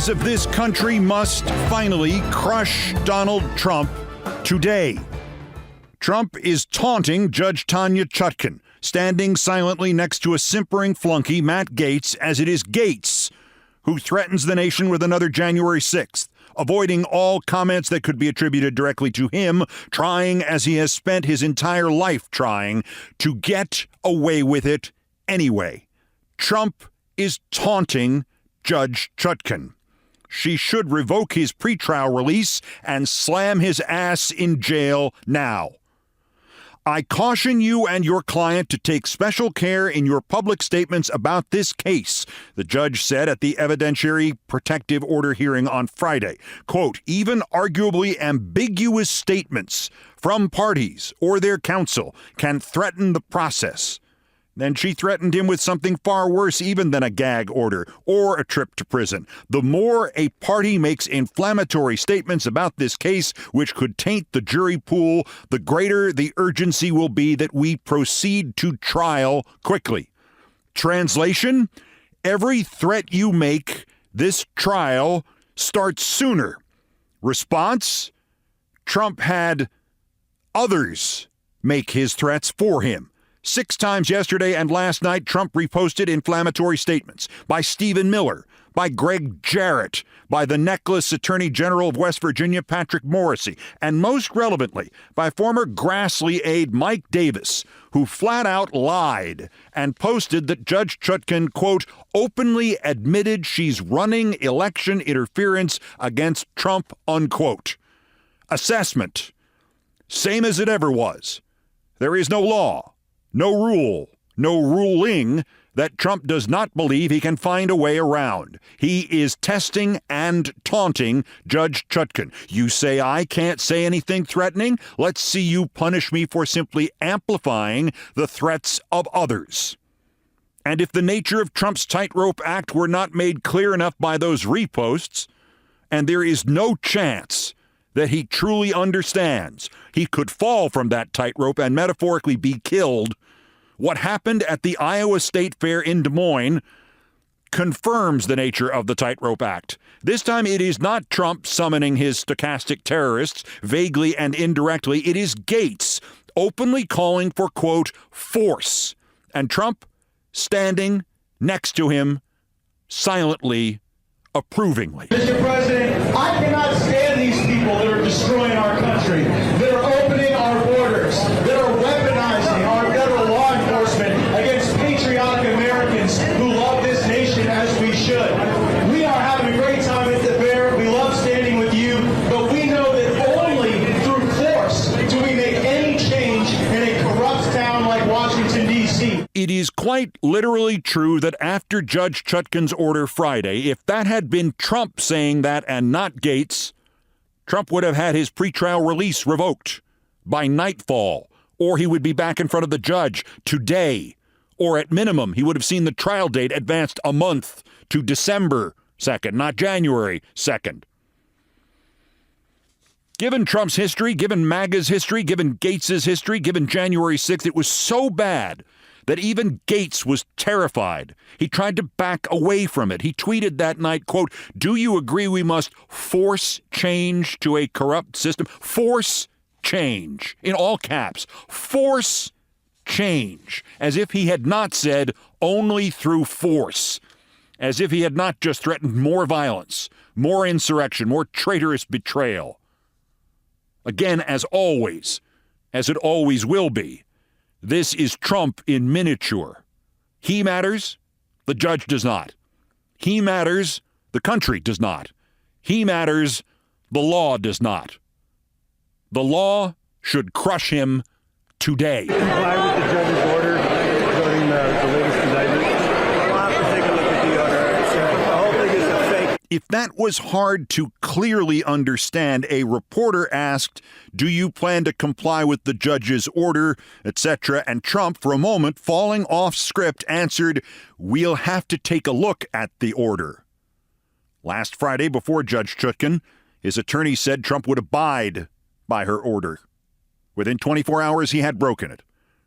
Leaders of this country must finally crush Donald Trump today. Trump is taunting Judge Tanya Chutkan, standing silently next to a simpering flunky, Matt Gaetz, as it is Gaetz who threatens the nation with another January 6th, avoiding all comments that could be attributed directly to him, trying, as he has spent his entire life trying, to get away with it anyway. Trump is taunting Judge Chutkan. She should revoke his pretrial release and slam his ass in jail now. I caution you and your client to take special care in your public statements about this case, the judge said at the evidentiary protective order hearing on Friday. Quote, even arguably ambiguous statements from parties or their counsel can threaten the process. Then she threatened him with something far worse even than a gag order or a trip to prison. The more a party makes inflammatory statements about this case, which could taint the jury pool, the greater the urgency will be that we proceed to trial quickly. Translation, every threat you make, this trial starts sooner. Response, Trump had others make his threats for him. 6 times yesterday and last night, Trump reposted inflammatory statements by Stephen Miller, by Greg Jarrett, by the Necklace Attorney General of West Virginia, Patrick Morrissey, and most relevantly, by former Grassley aide Mike Davis, who flat out lied and posted that Judge Chutkan, quote, openly admitted she's running election interference against Trump, unquote. Assessment. Same as it ever was. There is no law. No rule, no ruling that Trump does not believe he can find a way around. He is testing and taunting Judge Chutkan. You say I can't say anything threatening? Let's see you punish me for simply amplifying the threats of others. And if the nature of Trump's tightrope act were not made clear enough by those reposts, and there is no chance that he truly understands he could fall from that tightrope and metaphorically be killed, what happened at the Iowa State Fair in Des Moines confirms the nature of the tightrope act. This time it is not Trump summoning his stochastic terrorists vaguely and indirectly. It is Gaetz openly calling for, quote, force, and Trump standing next to him silently, approvingly. Mr. President, I cannot stand these people that are destroying our country, that are opening our borders, that are weaponizing our federal law enforcement against patriotic Americans who love this nation as we should. We are having a great time at the fair. We love standing with you, but we know that only through force do we make any change in a corrupt town like Washington, D.C. It is quite literally true that after Judge Chutkan's order Friday, if that had been Trump saying that and not Gaetz, Trump would have had his pretrial release revoked by nightfall, or he would be back in front of the judge today, or at minimum, he would have seen the trial date advanced a month to December 2nd, not January 2nd. Given Trump's history, given MAGA's history, given Gaetz's history, given January 6th, it was so bad that even Gaetz was terrified. He tried to back away from it. He tweeted that night, quote, do you agree we must force change to a corrupt system? Force change, in all caps. Force change, as if he had not said only through force, as if he had not just threatened more violence, more insurrection, more traitorous betrayal. Again, as always, as it always will be, this is Trump in miniature. He matters, the judge does not. He matters, the country does not. He matters, the law does not. The law should crush him today. Comply with the judge's order regarding the latest indictment. We'll have to take a look at the order. The whole thing is a fake. If that was hard to clearly understand, a reporter asked, do you plan to comply with the judge's order, etc.? And Trump, for a moment, falling off script, answered, we'll have to take a look at the order. Last Friday, before Judge Chutkan, his attorney said Trump would abide by her order. Within 24 hours, he had broken it.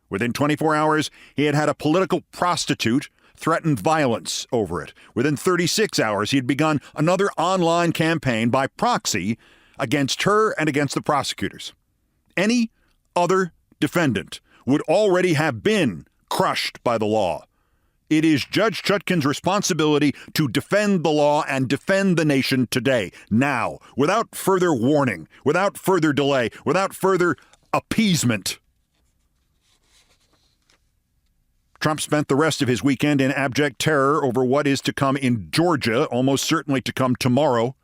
Within 24 hours, he had had a political prostitute threatened violence over it. Within 36 hours, he had begun another online campaign by proxy against her and against the prosecutors. Any other defendant would already have been crushed by the law. It is Judge Chutkan's responsibility to defend the law and defend the nation today, now, without further warning, without further delay, without further appeasement. Trump spent the rest of his weekend in abject terror over what is to come in Georgia, almost certainly to come tomorrow.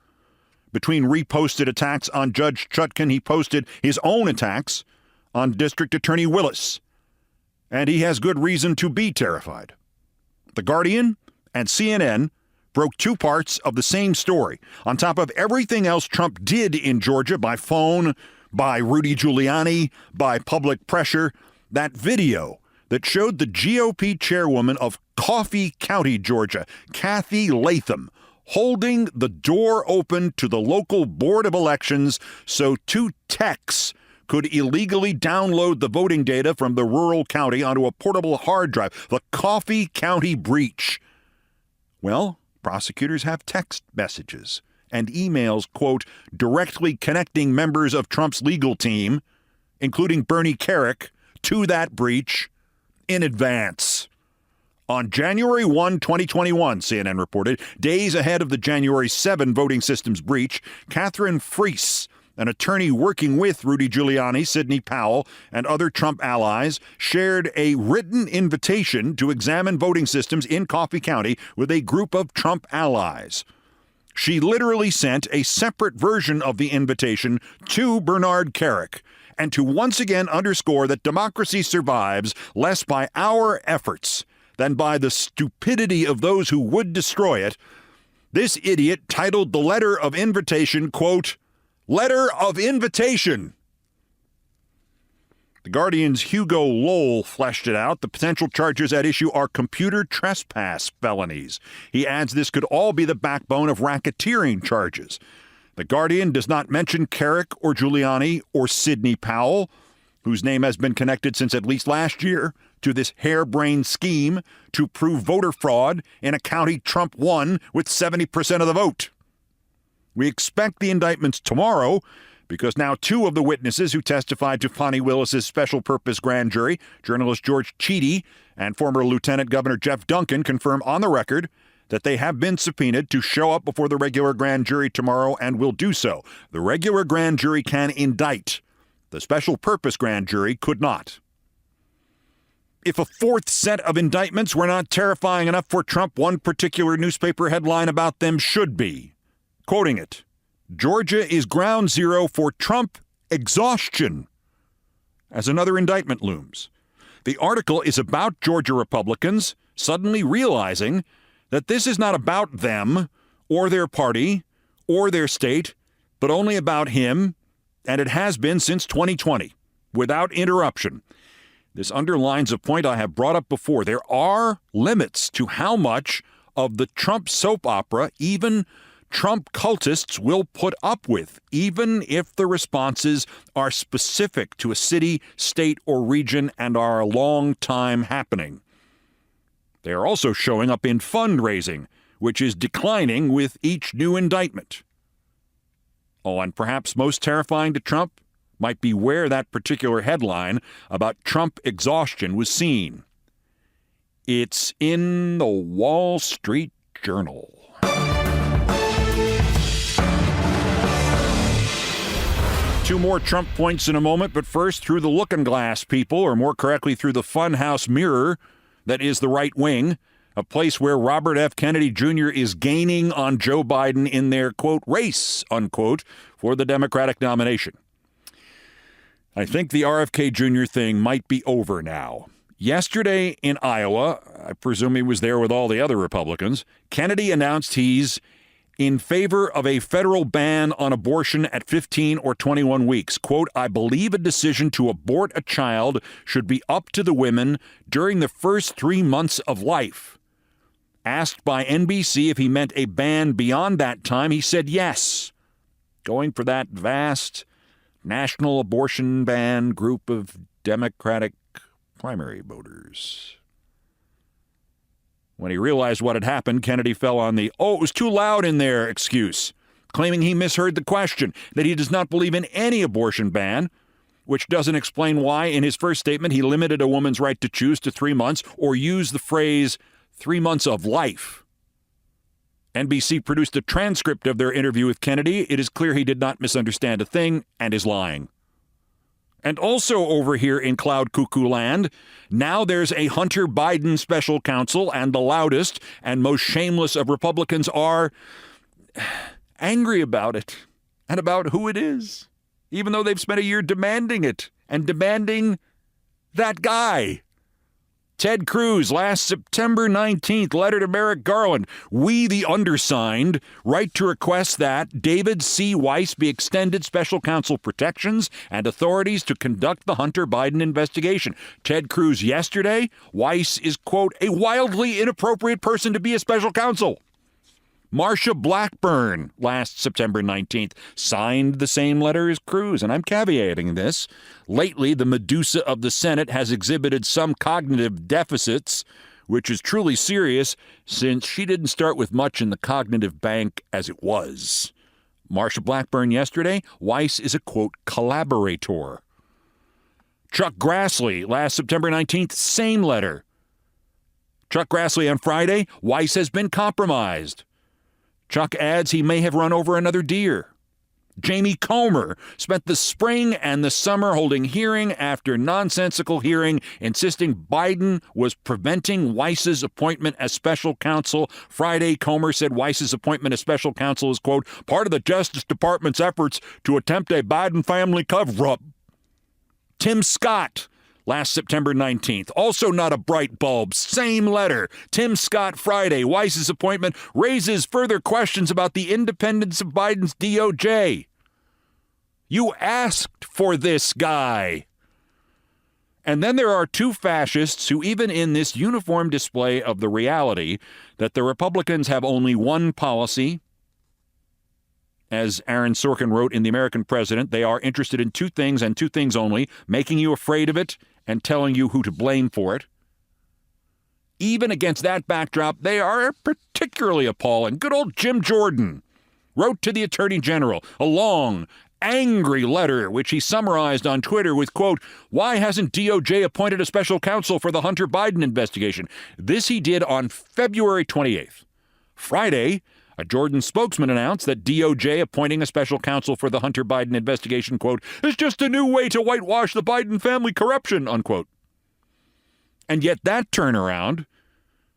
Between reposted attacks on Judge Chutkan, he posted his own attacks on District Attorney Willis. And he has good reason to be terrified. The Guardian and CNN broke two parts of the same story. On top of everything else Trump did in Georgia by phone, by Rudy Giuliani, by public pressure, that video that showed the GOP chairwoman of Coffee County, Georgia, Kathy Latham, holding the door open to the local board of elections so two techs could illegally download the voting data from the rural county onto a portable hard drive. The Coffee County breach. Well, prosecutors have text messages and emails, quote, directly connecting members of Trump's legal team, including Bernie Kerik, to that breach in advance. On January 1, 2021, CNN reported, days ahead of the January 7 voting systems breach, Catherine Freese, an attorney working with Rudy Giuliani, Sidney Powell, and other Trump allies, shared a written invitation to examine voting systems in Coffee County with a group of Trump allies. She literally sent a separate version of the invitation to Bernard Kerik, and to once again underscore that democracy survives less by our efforts than by the stupidity of those who would destroy it, this idiot titled the letter of invitation, quote, Letter of Invitation. The Guardian's Hugo Lowell fleshed it out. The potential charges at issue are computer trespass felonies. He adds this could all be the backbone of racketeering charges. The Guardian does not mention Kerik or Giuliani or Sidney Powell, whose name has been connected since at least last year to this harebrained scheme to prove voter fraud in a county Trump won with 70% of the vote. We expect the indictments tomorrow because now two of the witnesses who testified to Fani Willis's special purpose grand jury, journalist George Cheedy and former Lieutenant Governor Jeff Duncan, confirm on the record that they have been subpoenaed to show up before the regular grand jury tomorrow and will do so. The regular grand jury can indict. The special purpose grand jury could not. If a fourth set of indictments were not terrifying enough for Trump, one particular newspaper headline about them should be. Quoting it, Georgia is ground zero for Trump exhaustion, as another indictment looms. The article is about Georgia Republicans suddenly realizing that this is not about them or their party or their state, but only about him, and it has been since 2020, without interruption. This underlines a point I have brought up before. There are limits to how much of the Trump soap opera even Trump cultists will put up with, even if the responses are specific to a city, state, or region and are a long time happening. They are also showing up in fundraising, which is declining with each new indictment. Oh, and perhaps most terrifying to Trump might be where that particular headline about Trump exhaustion was seen. It's in the Wall Street Journal. Two more Trump points in a moment, but first, through the looking glass, people, or more correctly, through the funhouse mirror that is the right wing, a place where Robert F. Kennedy Jr. is gaining on Joe Biden in their, quote, race, unquote, for the Democratic nomination. I think the RFK Junior thing might be over now. Yesterday in Iowa, I presume he was there with all the other Republicans, Kennedy announced he's in favor of a federal ban on abortion at 15 or 21 weeks. Quote, I believe a decision to abort a child should be up to the women during the first 3 months of life. Asked by NBC if he meant a ban beyond that time, he said yes, going for that vast national abortion ban group of Democratic primary voters. When he realized what had happened, Kennedy fell on the, "oh, it was too loud in there" excuse, claiming he misheard the question, that he does not believe in any abortion ban, which doesn't explain why, in his first statement, he limited a woman's right to choose to 3 months or used the phrase 3 months of life. NBC produced a transcript of their interview with Kennedy. It is clear he did not misunderstand a thing and is lying. And also over here in Cloud Cuckoo Land, now there's a Hunter Biden special counsel, and the loudest and most shameless of Republicans are angry about it and about who it is, even though they've spent a year demanding it and demanding that guy. Ted Cruz, last September 19th, letter to Merrick Garland. "We, the undersigned, write to request that David C. Weiss be extended special counsel protections and authorities to conduct the Hunter Biden investigation." Ted Cruz yesterday, Weiss is, quote, "a wildly inappropriate person to be a special counsel." Marsha Blackburn, last September 19th, signed the same letter as Cruz, and I'm caveating this. Lately, the Medusa of the Senate has exhibited some cognitive deficits, which is truly serious, since she didn't start with much in the cognitive bank as it was. Marsha Blackburn yesterday, Weiss is a, quote, collaborator. Chuck Grassley, last September 19th, same letter. Chuck Grassley on Friday, Weiss has been compromised. Chuck adds he may have run over another deer. Jamie Comer spent the spring and the summer holding hearing after nonsensical hearing, insisting Biden was preventing Weiss's appointment as special counsel. Friday, Comer said Weiss's appointment as special counsel is, quote, "part of the Justice Department's efforts to attempt a Biden family cover-up." Tim Scott, last September 19th, also not a bright bulb, same letter. Tim Scott Friday, Weiss's appointment raises further questions about the independence of Biden's DOJ. You asked for this guy. And then there are two fascists who, even in this uniform display of the reality that the Republicans have only one policy, as Aaron Sorkin wrote in The American President, they are interested in two things and two things only: making you afraid of it and telling you who to blame for it. Even against that backdrop, they are particularly appalling. Good old Jim Jordan wrote to the Attorney General a long, angry letter, which he summarized on Twitter with, quote, "Why hasn't DOJ appointed a special counsel for the Hunter Biden investigation?" This he did on February 28th. Friday, a Jordan spokesman announced that DOJ appointing a special counsel for the Hunter Biden investigation, quote, "is just a new way to whitewash the Biden family corruption," unquote. And yet that turnaround,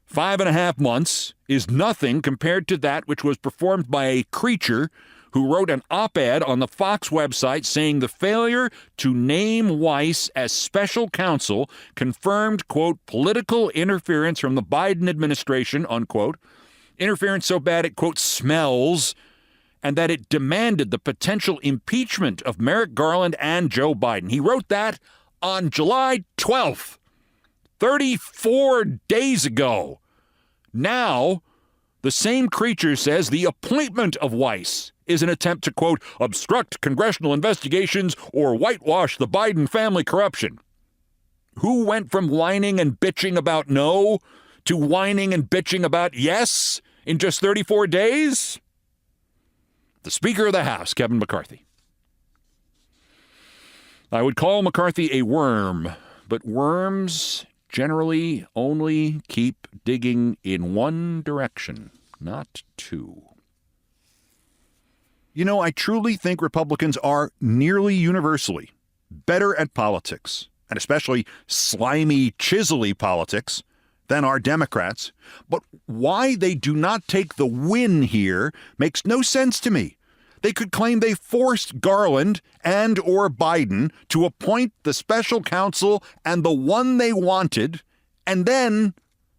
5.5 months, is nothing compared to that which was performed by a creature who wrote an op-ed on the Fox website saying the failure to name Weiss as special counsel confirmed, quote, "political interference from the Biden administration," unquote. Interference so bad it, quote, "smells," and that it demanded the potential impeachment of Merrick Garland and Joe Biden. He wrote that on July 12th, 34 days ago. Now, the same creature says the appointment of Weiss is an attempt to, quote, "obstruct congressional investigations or whitewash the Biden family corruption." Who went from whining and bitching about no to whining and bitching about yes in just 34 days? The Speaker of the House, Kevin McCarthy. I would call McCarthy a worm, but worms generally only keep digging in one direction, not two. You know, I truly think Republicans are nearly universally better at politics, and especially slimy, chiselly politics, than are Democrats. But why they do not take the win here makes no sense to me. They could claim they forced Garland and or Biden to appoint the special counsel and the one they wanted, and then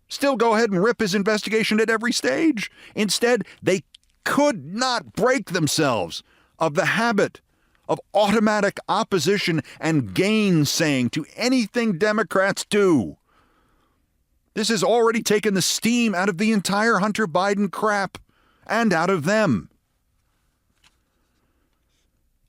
still go ahead and rip his investigation at every stage. Instead, they could not break themselves of the habit of automatic opposition and gainsaying to anything Democrats do. This has already taken the steam out of the entire Hunter Biden crap and out of them.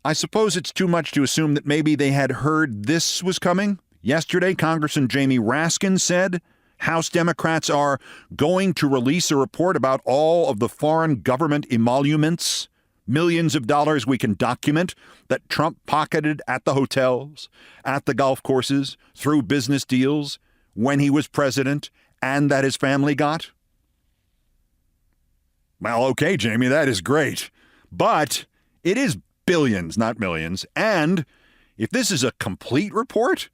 I suppose it's too much to assume that maybe they had heard this was coming. Yesterday, Congressman Jamie Raskin said, House Democrats are going to release a report about all of the foreign government emoluments, millions of dollars we can document, that Trump pocketed at the hotels, at the golf courses, through business deals when he was president, and that his family got? Well, okay, Jamie, that is great. But it is billions, not millions. And if this is a complete report,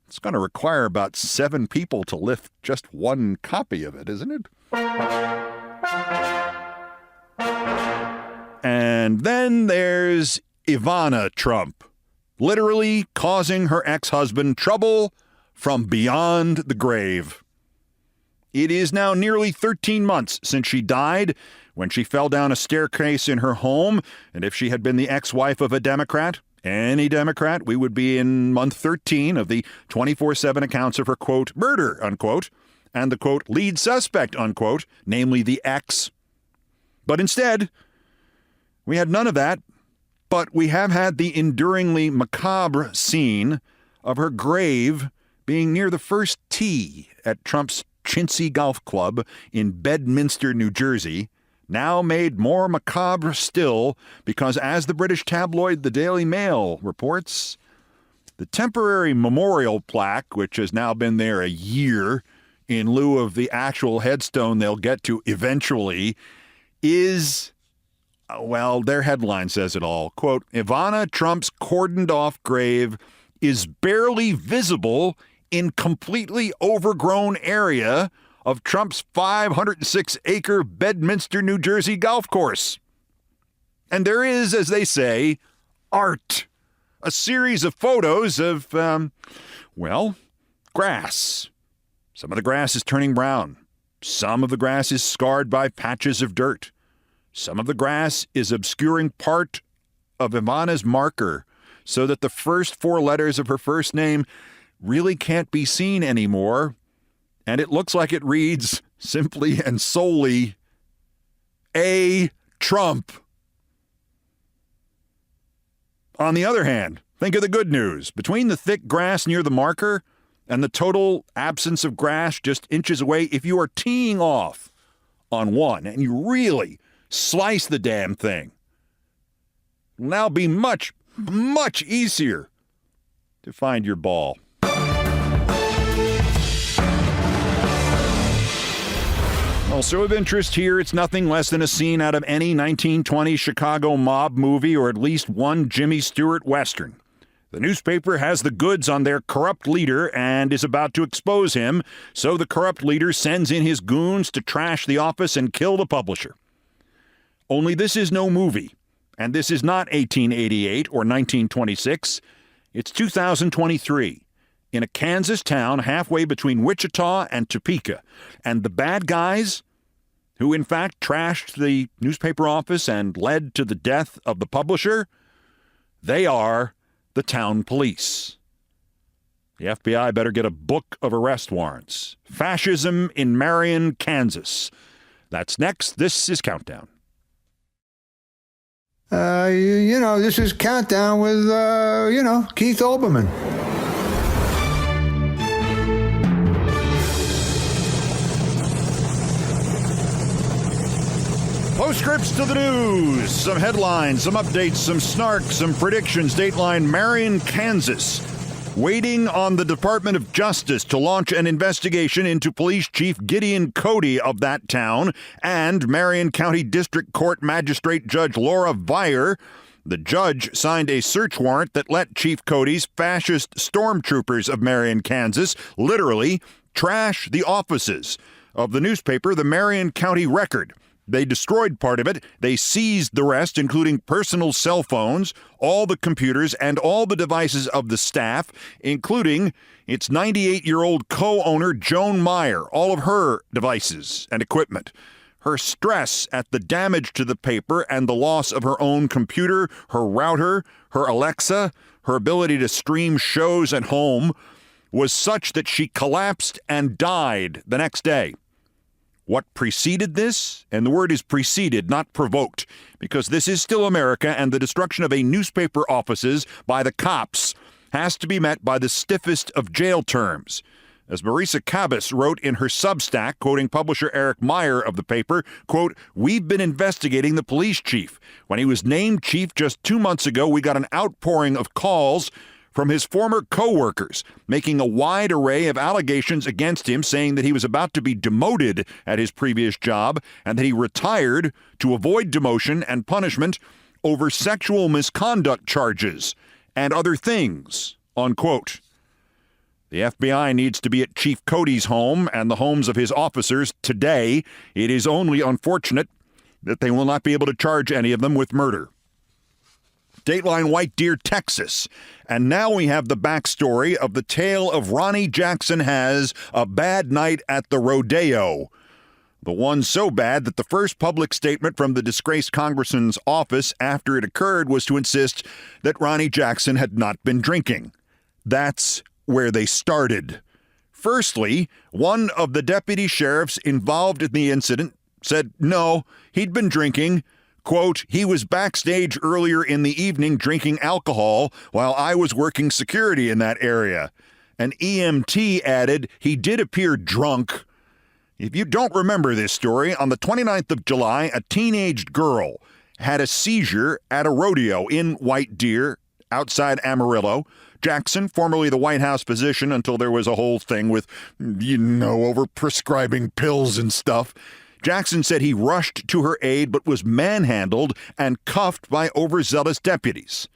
it's going to require about 7 people to lift just one copy of it, isn't it? And then there's Ivana Trump, literally causing her ex-husband trouble from beyond the grave. It is now nearly 13 months since she died when she fell down a staircase in her home, and if she had been the ex-wife of a Democrat, any Democrat, we would be in month 13 of the 24/7 accounts of her, quote, murder, unquote, and the, quote, lead suspect, unquote, namely the ex. But instead, we had none of that, but we have had the enduringly macabre scene of her grave being near the first tee at Trump's Chintzy Golf Club in Bedminster, New Jersey, now made more macabre still because, as the British tabloid The Daily Mail reports, the temporary memorial plaque, which has now been there a year in lieu of the actual headstone they'll get to eventually, is, well, their headline says it all. Quote, Ivana Trump's cordoned-off grave is barely visible in completely overgrown area of Trump's 506-acre Bedminster, New Jersey golf course. And there is, as they say, art. A series of photos of, grass. Some of the grass is turning brown. Some of the grass is scarred by patches of dirt. Some of the grass is obscuring part of Ivana's marker so that the first 4 letters of her first name really can't be seen anymore. And it looks like it reads simply and solely, A. Trump. On the other hand, think of the good news. Between the thick grass near the marker and the total absence of grass just inches away, if you are teeing off on one and you really slice the damn thing, it'll now be much, much easier to find your ball. Also of interest here, it's nothing less than a scene out of any 1920 Chicago mob movie or at least one Jimmy Stewart Western. The newspaper has the goods on their corrupt leader and is about to expose him, so the corrupt leader sends in his goons to trash the office and kill the publisher. Only this is no movie, and this is not 1888 or 1926. It's 2023. In a Kansas town halfway between Wichita and Topeka. And the bad guys, who in fact trashed the newspaper office and led to the death of the publisher, they are the town police. The FBI better get a book of arrest warrants. Fascism in Marion, Kansas. That's next. This is Countdown. This is Countdown with, Keith Olbermann. Postscripts to the news, some headlines, some updates, some snark, some predictions. Dateline, Marion, Kansas, waiting on the Department of Justice to launch an investigation into Police Chief Gideon Cody of that town and Marion County District Court Magistrate Judge Laura Vire. The judge signed a search warrant that let Chief Cody's fascist stormtroopers of Marion, Kansas, literally trash the offices of the newspaper, the Marion County Record. They destroyed part of it. They seized the rest, including personal cell phones, all the computers, and all the devices of the staff, including its 98-year-old co-owner, Joan Meyer, all of her devices and equipment. Her stress at the damage to the paper and the loss of her own computer, her router, her Alexa, her ability to stream shows at home was such that she collapsed and died the next day. What preceded this? And the word is preceded, not provoked, because this is still America, and the destruction of a newspaper offices by the cops has to be met by the stiffest of jail terms. As Marisa Cabas wrote in her Substack, quoting publisher Eric Meyer of the paper, quote, "We've been investigating the police chief. When he was named chief just 2 months ago, we got an outpouring of calls from his former co-workers, making a wide array of allegations against him, saying that he was about to be demoted at his previous job and that he retired to avoid demotion and punishment over sexual misconduct charges and other things," unquote. The FBI needs to be at Chief Cody's home and the homes of his officers today. It is only unfortunate that they will not be able to charge any of them with murder. Dateline White Deer, Texas. And now we have the backstory of the tale of Ronnie Jackson Has a Bad Night at the Rodeo. The one so bad that the first public statement from the disgraced congressman's office after it occurred was to insist that Ronnie Jackson had not been drinking. That's where they started. Firstly, one of the deputy sheriffs involved in the incident said no, he'd been drinking. Quote, "He was backstage earlier in the evening drinking alcohol while I was working security in that area." An EMT added he did appear drunk. If you don't remember this story, on the 29th of July, a teenage girl had a seizure at a rodeo in White Deer outside Amarillo. Jackson, formerly the White House physician until there was a whole thing with, over prescribing pills and stuff. Jackson said he rushed to her aid but was manhandled and cuffed by overzealous deputies.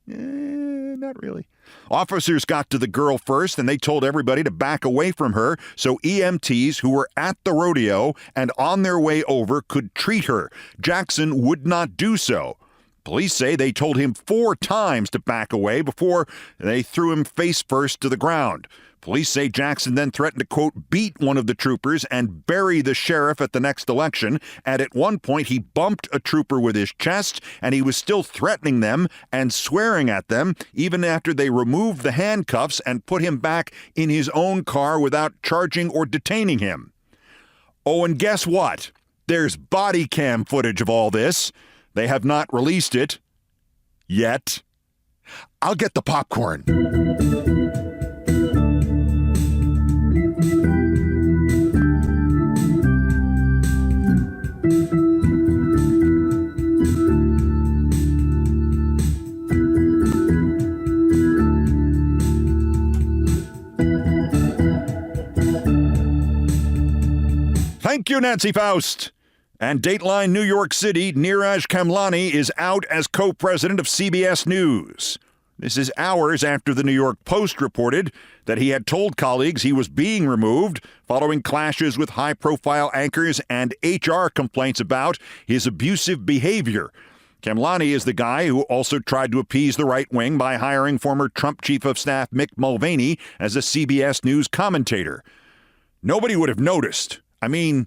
Not really. Officers got to the girl first, and they told everybody to back away from her so EMTs who were at the rodeo and on their way over could treat her. Jackson would not do so. Police say they told him 4 times to back away before they threw him face first to the ground. Police say Jackson then threatened to, quote, beat one of the troopers and bury the sheriff at the next election. And at one point, he bumped a trooper with his chest, and he was still threatening them and swearing at them, even after they removed the handcuffs and put him back in his own car without charging or detaining him. Oh, and guess what? There's body cam footage of all this. They have not released it yet. I'll get the popcorn. Thank you, Nancy Faust. And Dateline New York City, Neeraj Kamlani is out as co-president of CBS News. This is hours after the New York Post reported that he had told colleagues he was being removed following clashes with high-profile anchors and HR complaints about his abusive behavior. Kamlani is the guy who also tried to appease the right wing by hiring former Trump Chief of Staff Mick Mulvaney as a CBS News commentator. Nobody would have noticed. I mean,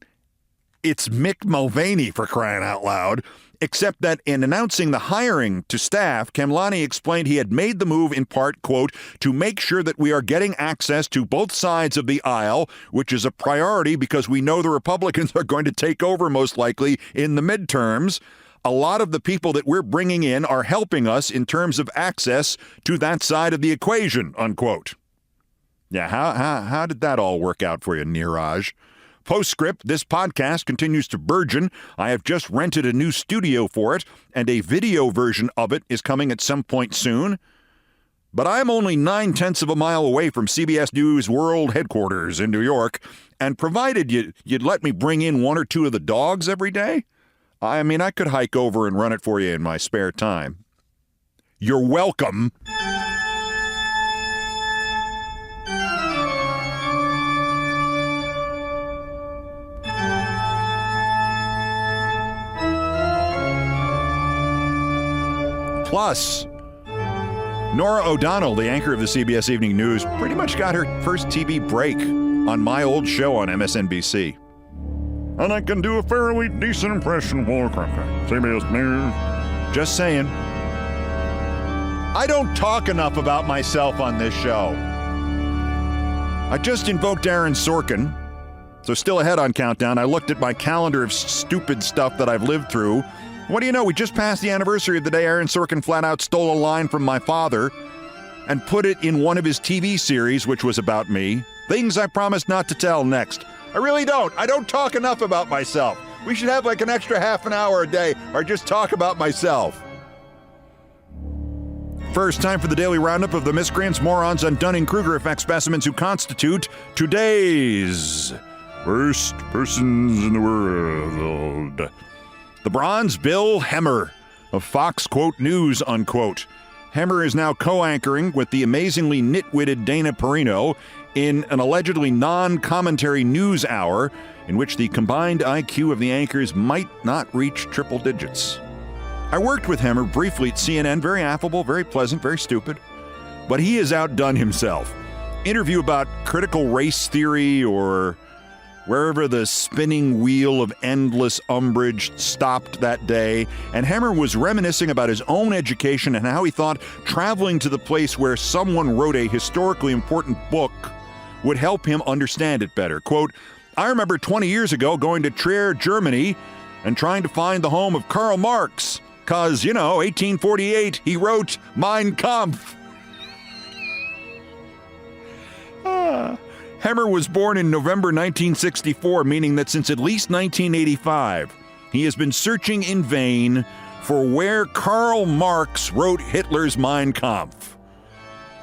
it's Mick Mulvaney, for crying out loud, except that in announcing the hiring to staff, Kamlani explained he had made the move in part, quote, to make sure that we are getting access to both sides of the aisle, which is a priority because we know the Republicans are going to take over most likely in the midterms. A lot of the people that we're bringing in are helping us in terms of access to that side of the equation, unquote. Yeah, how did that all work out for you, Neeraj? Postscript, this podcast continues to burgeon. I have just rented a new studio for it, and a video version of it is coming at some point soon. But I'm only 9/10 of a mile away from CBS News World Headquarters in New York, and provided you'd let me bring in 1 or 2 of the dogs every day, I mean, I could hike over and run it for you in my spare time. You're welcome. Plus, Nora O'Donnell, the anchor of the CBS Evening News, pretty much got her first TV break on my old show on MSNBC. And I can do a fairly decent impression of Walter Cronkite. CBS News. Just saying. I don't talk enough about myself on this show. I just invoked Aaron Sorkin, so still ahead on Countdown. I looked at my calendar of stupid stuff that I've lived through. What do you know? We just passed the anniversary of the day Aaron Sorkin flat out stole a line from my father and put it in one of his TV series, which was about me, Things I promised not to tell next. I really don't. I don't talk enough about myself. We should have like an extra half an hour a day or just talk about myself. First, time for the daily roundup of the miscreants, morons, and Dunning-Kruger effect specimens who constitute today's worst persons in the world. The Bronze Bill Hemmer of Fox, quote, News, unquote. Hemmer is now co-anchoring with the amazingly nitwitted Dana Perino in an allegedly non-commentary news hour in which the combined IQ of the anchors might not reach triple digits. I worked with Hemmer briefly at CNN, very affable, very pleasant, very stupid, but he has outdone himself. Interview about critical race theory or wherever the spinning wheel of endless umbrage stopped that day, and Hemmer was reminiscing about his own education and how he thought traveling to the place where someone wrote a historically important book would help him understand it better. Quote, I remember 20 years ago going to Trier, Germany, and trying to find the home of Karl Marx. 'Cause, 1848, he wrote Mein Kampf. Hemmer was born in November 1964, meaning that since at least 1985, he has been searching in vain for where Karl Marx wrote Hitler's Mein Kampf.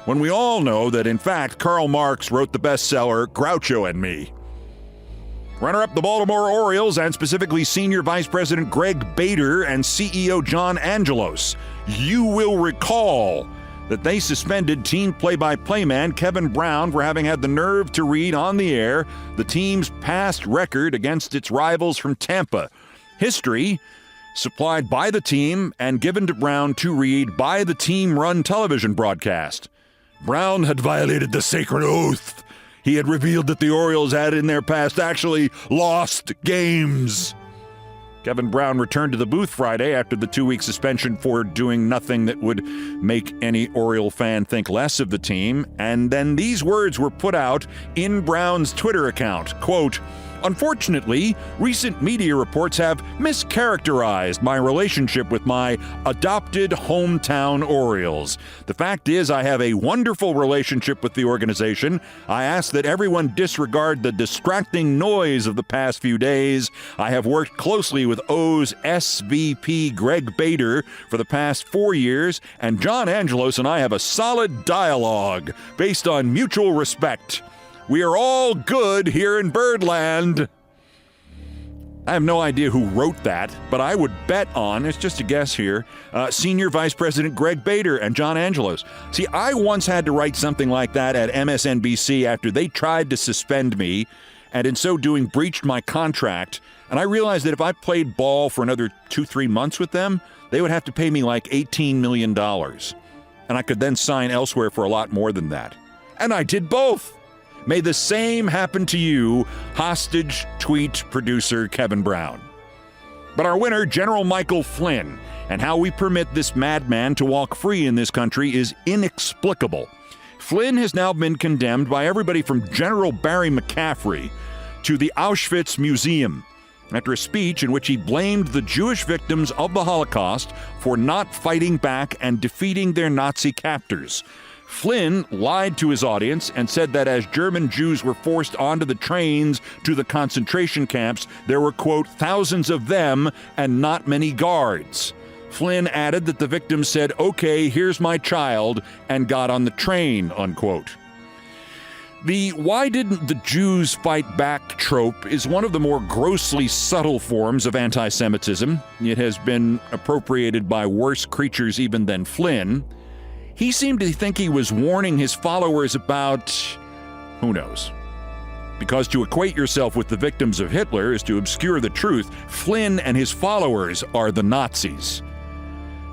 When we all know that, in fact, Karl Marx wrote the bestseller Groucho and Me. Runner-up the Baltimore Orioles, and specifically Senior Vice President Greg Bader and CEO John Angelos. You will recall that they suspended team play-by-play man Kevin Brown for having had the nerve to read on the air the team's past record against its rivals from Tampa. History supplied by the team and given to Brown to read by the team-run television broadcast. Brown had violated the sacred oath. He had revealed that the Orioles had in their past actually lost games. Kevin Brown returned to the booth Friday after the 2-week suspension for doing nothing that would make any Oriole fan think less of the team, and then these words were put out in Brown's Twitter account, quote, unfortunately, recent media reports have mischaracterized my relationship with my adopted hometown Orioles. The fact is, I have a wonderful relationship with the organization. I ask that everyone disregard the distracting noise of the past few days. I have worked closely with O's SVP Greg Bader for the past 4 years, and John Angelos and I have a solid dialogue based on mutual respect. We are all good here in Birdland. I have no idea who wrote that, but I would bet on, it's just a guess here, Senior Vice President Greg Bader and John Angelos. See, I once had to write something like that at MSNBC after they tried to suspend me, and in so doing breached my contract, and I realized that if I played ball for another 2-3 months with them, they would have to pay me like $18 million. And I could then sign elsewhere for a lot more than that. And I did both. May the same happen to you, hostage tweet producer Kevin Brown. But our winner, General Michael Flynn, and how we permit this madman to walk free in this country is inexplicable. Flynn has now been condemned by everybody from General Barry McCaffrey to the Auschwitz Museum after a speech in which he blamed the Jewish victims of the Holocaust for not fighting back and defeating their Nazi captors. Flynn lied to his audience and said that as German Jews were forced onto the trains to the concentration camps, there were, quote, thousands of them and not many guards. Flynn added that the victims said, okay, here's my child, and got on the train, unquote. The why didn't the Jews fight back trope is one of the more grossly subtle forms of anti-Semitism. It has been appropriated by worse creatures even than Flynn. He seemed to think he was warning his followers about, who knows? Because to equate yourself with the victims of Hitler is to obscure the truth. Flynn and his followers are the Nazis.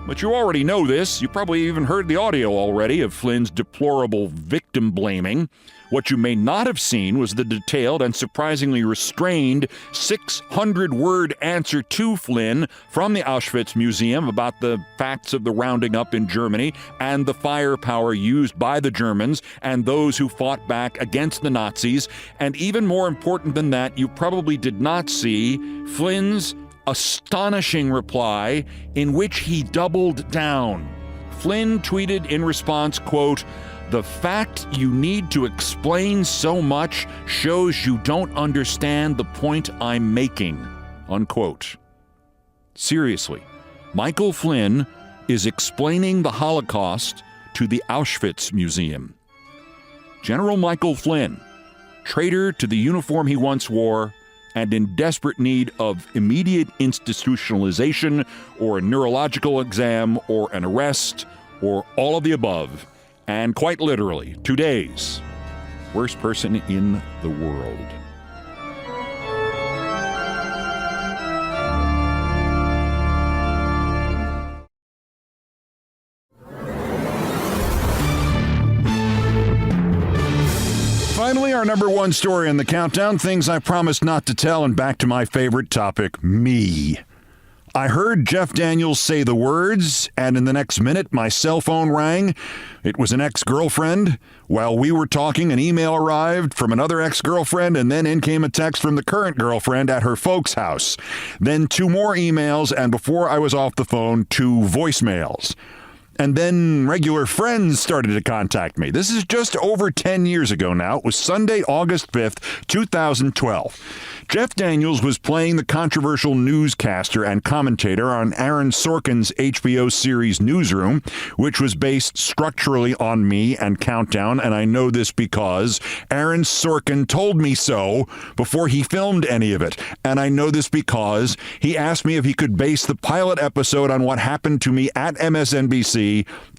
But you already know this. You probably even heard the audio already of Flynn's deplorable victim blaming. What you may not have seen was the detailed and surprisingly restrained 600-word answer to Flynn from the Auschwitz Museum about the facts of the rounding up in Germany and the firepower used by the Germans and those who fought back against the Nazis. And even more important than that, you probably did not see Flynn's astonishing reply in which he doubled down. Flynn tweeted in response, quote, The fact you need to explain so much shows you don't understand the point I'm making, unquote. Seriously, Michael Flynn is explaining the Holocaust to the Auschwitz Museum. General Michael Flynn, traitor to the uniform he once wore and in desperate need of immediate institutionalization or a neurological exam or an arrest or all of the above, and quite literally, 2 days. Worst person in the world. Finally, our number one story in the countdown, things I promised not to tell, and back to my favorite topic, me. I heard Jeff Daniels say the words, and in the next minute, my cell phone rang. It was an ex-girlfriend. While we were talking, an email arrived from another ex-girlfriend, and then in came a text from the current girlfriend at her folks' house. Then 2 more emails, and before I was off the phone, 2 voicemails. And then regular friends started to contact me. This is just over 10 years ago now. It was Sunday, August 5th, 2012. Jeff Daniels was playing the controversial newscaster and commentator on Aaron Sorkin's HBO series Newsroom, which was based structurally on me and Countdown, and I know this because Aaron Sorkin told me so before he filmed any of it. And I know this because he asked me if he could base the pilot episode on what happened to me at MSNBC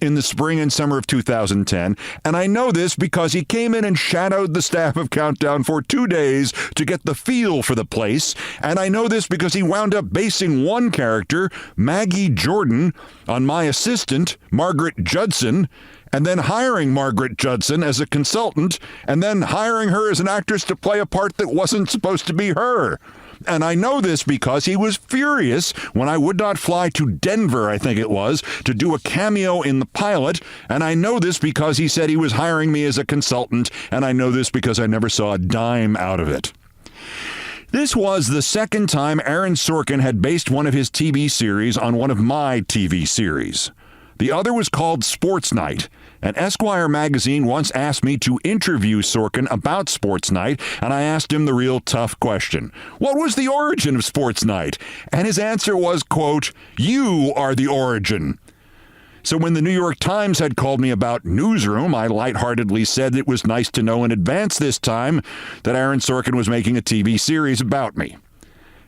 in the spring and summer of 2010. And I know this because he came in and shadowed the staff of Countdown for 2 days to get the feel for the place. And I know this because he wound up basing one character, Maggie Jordan, on my assistant, Margaret Judson, and then hiring Margaret Judson as a consultant, and then hiring her as an actress to play a part that wasn't supposed to be her. And I know this because he was furious when I would not fly to Denver, I think it was, to do a cameo in the pilot. And I know this because he said he was hiring me as a consultant. And I know this because I never saw a dime out of it. This was the second time Aaron Sorkin had based one of his TV series on one of my TV series. The other was called Sports Night, and Esquire magazine once asked me to interview Sorkin about Sports Night, and I asked him the real tough question. What was the origin of Sports Night? And his answer was, quote, "You are the origin." So when the New York Times had called me about Newsroom, I lightheartedly said it was nice to know in advance this time that Aaron Sorkin was making a TV series about me.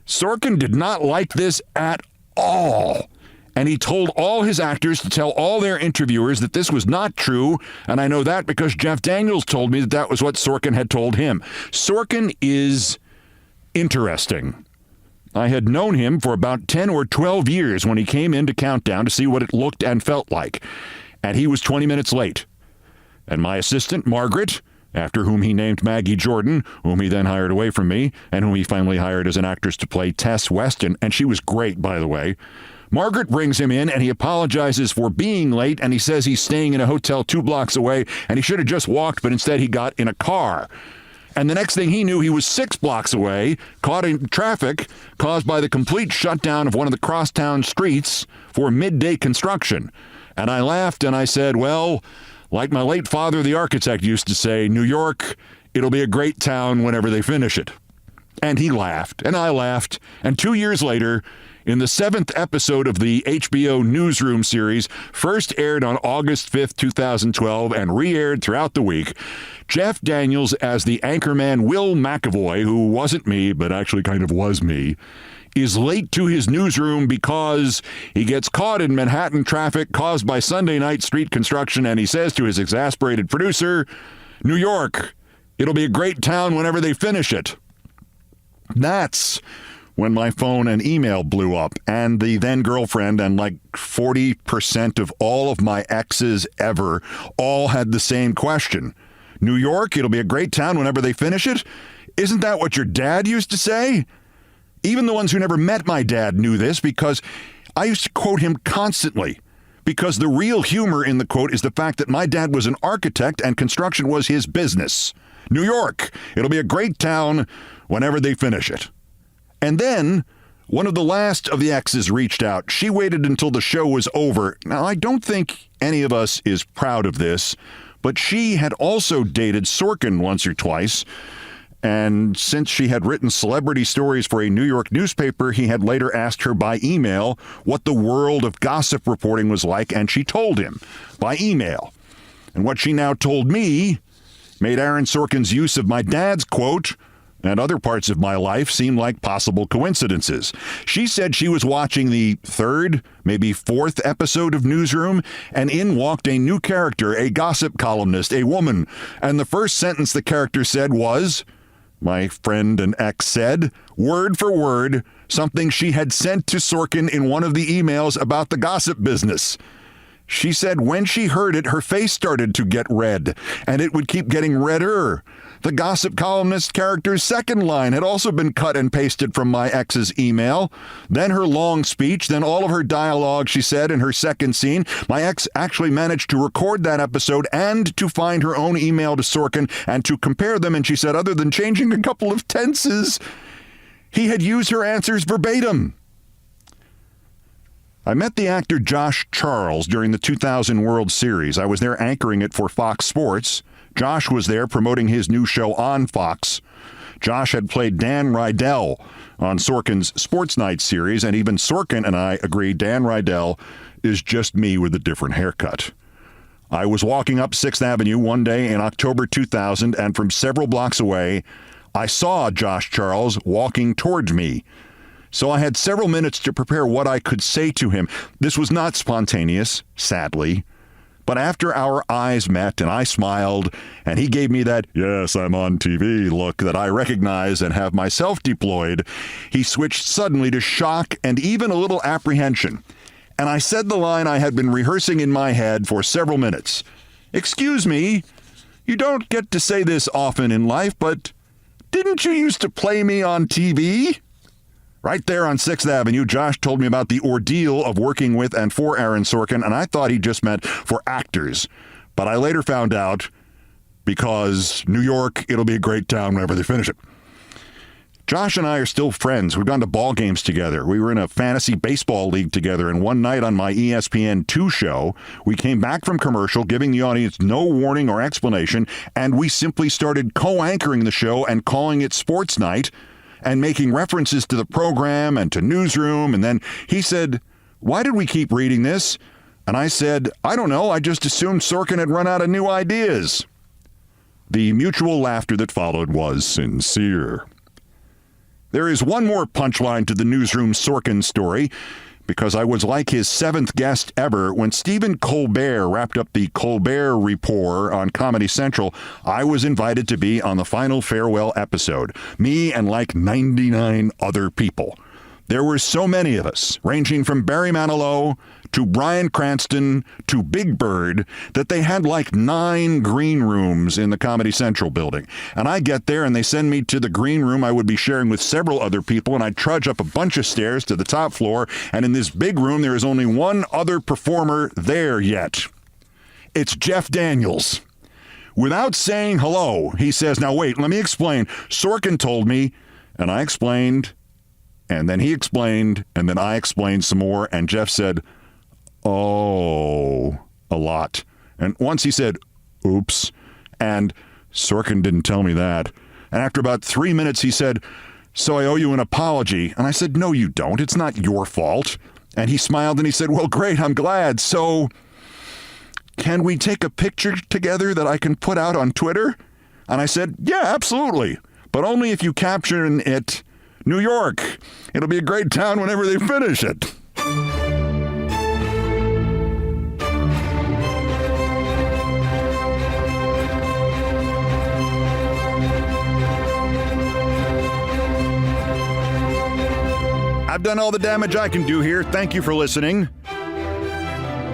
Sorkin did not like this at all. And he told all his actors to tell all their interviewers that this was not true, and I know that because Jeff Daniels told me that that was what Sorkin had told him. Sorkin is interesting. I had known him for about 10 or 12 years when he came into Countdown to see what it looked and felt like, and he was 20 minutes late. And my assistant, Margaret, after whom he named Maggie Jordan, whom he then hired away from me, and whom he finally hired as an actress to play Tess Weston, and she was great, by the way. Margaret brings him in, and he apologizes for being late, and he says he's staying in a hotel 2 blocks away, and he should have just walked, but instead he got in a car. And the next thing he knew, he was 6 blocks away, caught in traffic caused by the complete shutdown of one of the crosstown streets for midday construction. And I laughed, and I said, well, like my late father, the architect, used to say, New York, it'll be a great town whenever they finish it. And he laughed, and I laughed, and 2 years later, in the 7th episode of the HBO Newsroom series, first aired on August 5th, 2012, and re-aired throughout the week, Jeff Daniels as the anchorman Will McAvoy, who wasn't me, but actually kind of was me, is late to his newsroom because he gets caught in Manhattan traffic caused by Sunday night street construction, and he says to his exasperated producer, New York, it'll be a great town whenever they finish it. That's when my phone and email blew up, and the then girlfriend and like 40% of all of my exes ever all had the same question. New York, it'll be a great town whenever they finish it? Isn't that what your dad used to say? Even the ones who never met my dad knew this because I used to quote him constantly. Because the real humor in the quote is the fact that my dad was an architect and construction was his business. New York, it'll be a great town whenever they finish it. And then, one of the last of the exes reached out. She waited until the show was over. Now, I don't think any of us is proud of this, but she had also dated Sorkin once or twice. And since she had written celebrity stories for a New York newspaper, he had later asked her by email what the world of gossip reporting was like, and she told him by email. And what she now told me made Aaron Sorkin's use of my dad's quote and other parts of my life seem like possible coincidences. She said she was watching the third, maybe fourth episode of Newsroom, and in walked a new character, a gossip columnist, a woman. And the first sentence the character said was, my friend and ex said, word for word, something she had sent to Sorkin in one of the emails about the gossip business. She said when she heard it, her face started to get red, and it would keep getting redder. The gossip columnist character's second line had also been cut and pasted from my ex's email. Then her long speech, then all of her dialogue, she said, in her second scene. My ex actually managed to record that episode and to find her own email to Sorkin and to compare them, and she said other than changing a couple of tenses, he had used her answers verbatim. I met the actor Josh Charles during the 2000 World Series. I was there anchoring it for Fox Sports. Josh was there promoting his new show on Fox. Josh had played Dan Rydell on Sorkin's Sports Night series, and even Sorkin and I agree Dan Rydell is just me with a different haircut. I was walking up 6th Avenue one day in October 2000, and from several blocks away, I saw Josh Charles walking towards me. So I had several minutes to prepare what I could say to him. This was not spontaneous, sadly. But after our eyes met and I smiled and he gave me that, yes, I'm on TV look that I recognize and have myself deployed, he switched suddenly to shock and even a little apprehension. And I said the line I had been rehearsing in my head for several minutes. Excuse me, you don't get to say this often in life, but didn't you used to play me on TV? Right there on 6th Avenue, Josh told me about the ordeal of working with and for Aaron Sorkin, and I thought he just meant for actors. But I later found out, because New York, it'll be a great town whenever they finish it. Josh and I are still friends. We've gone to ball games together. We were in a fantasy baseball league together, and one night on my ESPN2 show, we came back from commercial, giving the audience no warning or explanation, and we simply started co-anchoring the show and calling it Sports Night, and making references to the program and to Newsroom. And then he said, why did we keep reading this? And I said, I don't know. I just assumed Sorkin had run out of new ideas. The mutual laughter that followed was sincere. There is one more punchline to the Newsroom Sorkin story, because I was like his 7th guest ever. When Stephen Colbert wrapped up the Colbert Report on Comedy Central, I was invited to be on the final farewell episode. Me and like 99 other people. There were so many of us, ranging from Barry Manilow to Bryan Cranston to Big Bird, that they had like 9 green rooms in the Comedy Central building. And I get there and they send me to the green room I would be sharing with several other people, and I trudge up a bunch of stairs to the top floor, and in this big room there is only one other performer there yet. It's Jeff Daniels. Without saying hello, he says, now wait, let me explain. Sorkin told me, and I explained, and then he explained, and then I explained some more, and Jeff said, oh, a lot. And once he said, oops, and Sorkin didn't tell me that. And after about 3 minutes, he said, so I owe you an apology. And I said, no, you don't. It's not your fault. And he smiled and he said, well, great, I'm glad. So can we take a picture together that I can put out on Twitter? And I said, yeah, absolutely. But only if you capture it New York. It'll be a great town whenever they finish it. I've done all the damage I can do here. Thank you for listening.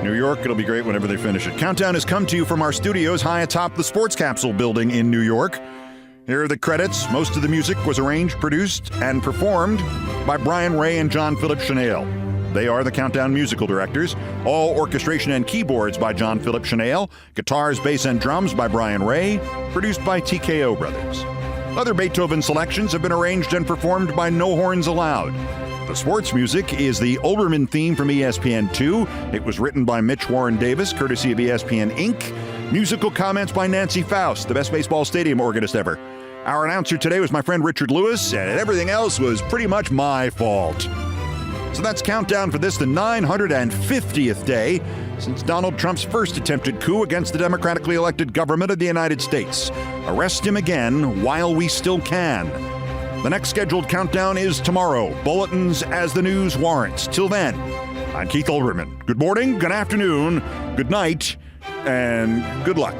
New York, it'll be great whenever they finish it. Countdown has come to you from our studios high atop the Sports Capsule building in New York. Here are the credits. Most of the music was arranged, produced, and performed by Brian Ray and John Philip Chanel. They are the Countdown musical directors. All orchestration and keyboards by John Philip Chanel. Guitars, bass, and drums by Brian Ray. Produced by TKO Brothers. Other Beethoven selections have been arranged and performed by No Horns Allowed. The sports music is the Olbermann theme from ESPN2. It was written by Mitch Warren Davis, courtesy of ESPN Inc. Musical comments by Nancy Faust, the best baseball stadium organist ever. Our announcer today was my friend Richard Lewis, and everything else was pretty much my fault. So that's countdown for this, the 950th day since Donald Trump's first attempted coup against the democratically elected government of the United States. Arrest him again while we still can. The next scheduled countdown is tomorrow. Bulletins as the news warrants. Till then, I'm Keith Olbermann. Good morning, good afternoon, good night, and good luck.